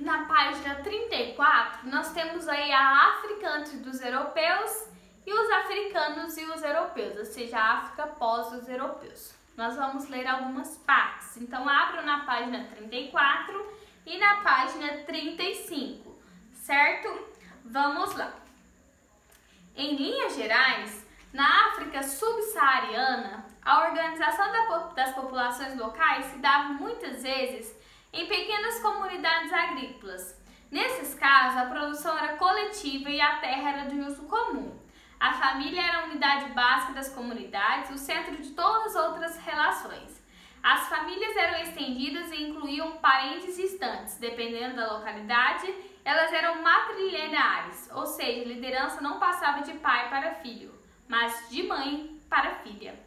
na página 34, nós temos aí a África antes dos europeus e os africanos e os europeus, ou seja, a África pós os europeus. Nós vamos ler algumas partes. Então, abro na página 34 e na página 35, certo? Vamos lá. Em linhas gerais, na África subsaariana, a organização das populações locais se dava muitas vezes em pequenas comunidades agrícolas. Nesses casos, a produção era coletiva e a terra era de uso comum. A família era a unidade básica das comunidades, o centro de todas as outras relações. As famílias eram estendidas e incluíam parentes distantes, dependendo da localidade. Elas eram matrilineares, ou seja, a liderança não passava de pai para filho, mas de mãe para filha.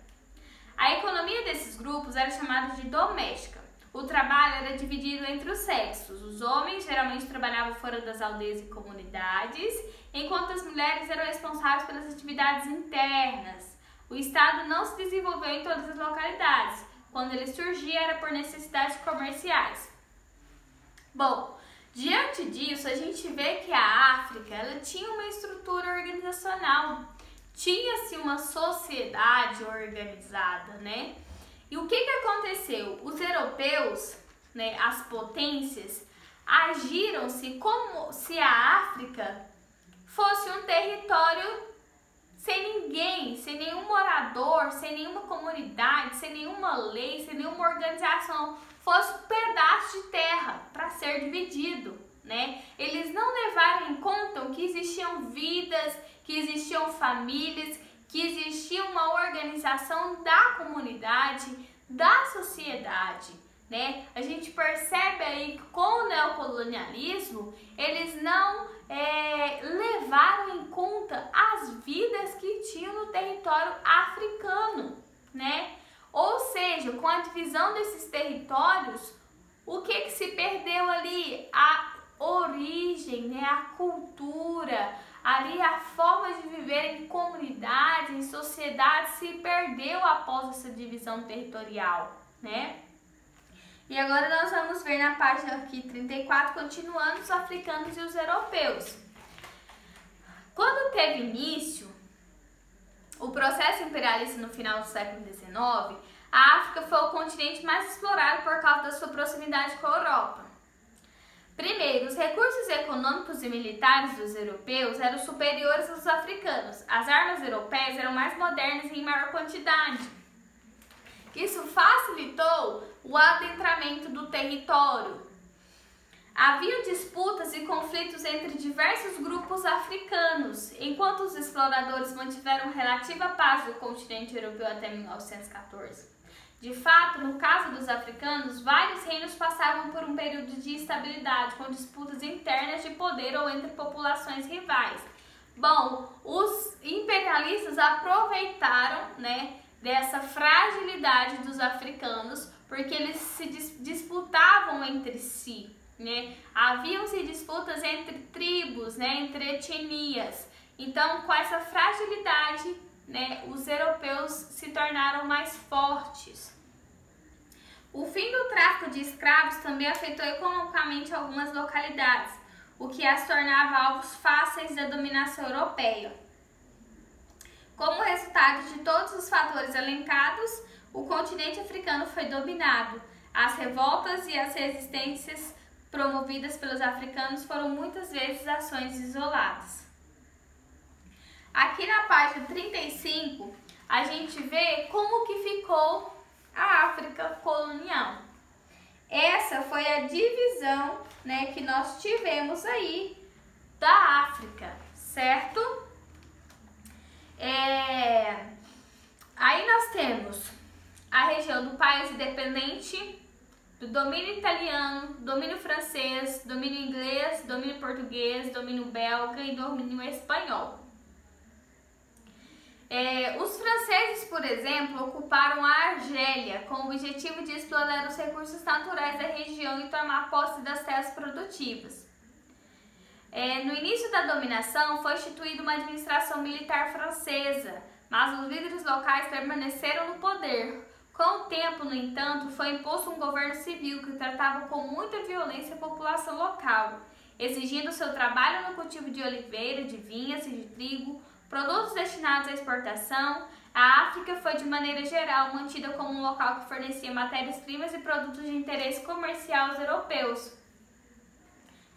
A economia desses grupos era chamada de doméstica. O trabalho era dividido entre os sexos. Os homens geralmente trabalhavam fora das aldeias e comunidades, enquanto as mulheres eram responsáveis pelas atividades internas. O Estado não se desenvolveu em todas as localidades. Quando ele surgia, era por necessidades comerciais. Bom, diante disso, a gente vê que a África ela tinha uma estrutura organizacional. Tinha-se uma sociedade organizada, né? E o que aconteceu? Os europeus, né, as potências, agiram-se como se a África fosse um território sem ninguém, sem nenhum morador, sem nenhuma comunidade, sem nenhuma lei, sem nenhuma organização. Fosse um pedaço de terra para ser dividido, né? Eles não levaram em conta que existiam vidas, que existiam famílias, que existia uma organização da comunidade, da sociedade, né? A gente percebe aí que com o neocolonialismo, eles não levaram em conta as vidas que tinham no território africano, né? Ou seja, com a divisão desses territórios, o que se perdeu ali? A origem, né? A cultura, ali a forma de viver em comunidade, em sociedade se perdeu após essa divisão territorial, né? E agora nós vamos ver na página aqui 34, continuando os africanos e os europeus. Quando teve início o processo imperialista no final do século XIX, a África foi o continente mais explorado por causa da sua proximidade com a Europa. Primeiro, os recursos econômicos e militares dos europeus eram superiores aos africanos. As armas europeias eram mais modernas e em maior quantidade. Isso facilitou o adentramento do território. Havia disputas e conflitos entre diversos grupos africanos, enquanto os exploradores mantiveram relativa paz no continente europeu até 1914. De fato, no caso dos africanos, vários reinos passavam por um período de instabilidade, com disputas internas de poder ou entre populações rivais. Bom, os imperialistas aproveitaram, né, dessa fragilidade dos africanos, porque eles se disputavam entre si, né? Haviam-se disputas entre tribos, né, entre etnias. Então, com essa fragilidade, né, os europeus se tornaram mais fortes. O fim do tráfico de escravos também afetou economicamente algumas localidades, o que as tornava alvos fáceis da dominação europeia. Como resultado de todos os fatores elencados, o continente africano foi dominado. As revoltas e as resistências promovidas pelos africanos foram muitas vezes ações isoladas. Aqui na página 35, a gente vê como que ficou a África colonial. Essa foi a divisão, né, que nós tivemos aí da África, certo? Aí nós temos a região do país independente, do domínio italiano, domínio francês, domínio inglês, domínio português, domínio belga e domínio espanhol. Os franceses, por exemplo, ocuparam a Argélia com o objetivo de explorar os recursos naturais da região e tomar posse das terras produtivas. No início da dominação foi instituída uma administração militar francesa, mas os líderes locais permaneceram no poder, Com o tempo, no entanto, foi imposto um governo civil que tratava com muita violência a população local, exigindo seu trabalho no cultivo de oliveira, de vinhas e de trigo, produtos destinados à exportação. A África foi, de maneira geral, mantida como um local que fornecia matérias-primas e produtos de interesse comercial aos europeus.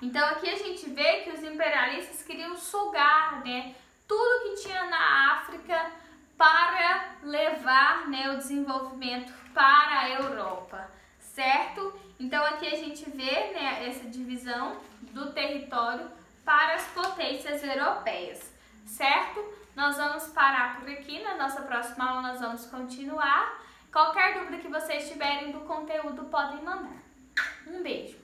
Então aqui a gente vê que os imperialistas queriam sugar, né, tudo que tinha na África para levar, né, o desenvolvimento para a Europa, certo? Então aqui a gente vê, né, essa divisão do território para as potências europeias, certo? Nós vamos parar por aqui, na nossa próxima aula nós vamos continuar. Qualquer dúvida que vocês tiverem do conteúdo podem mandar. Um beijo!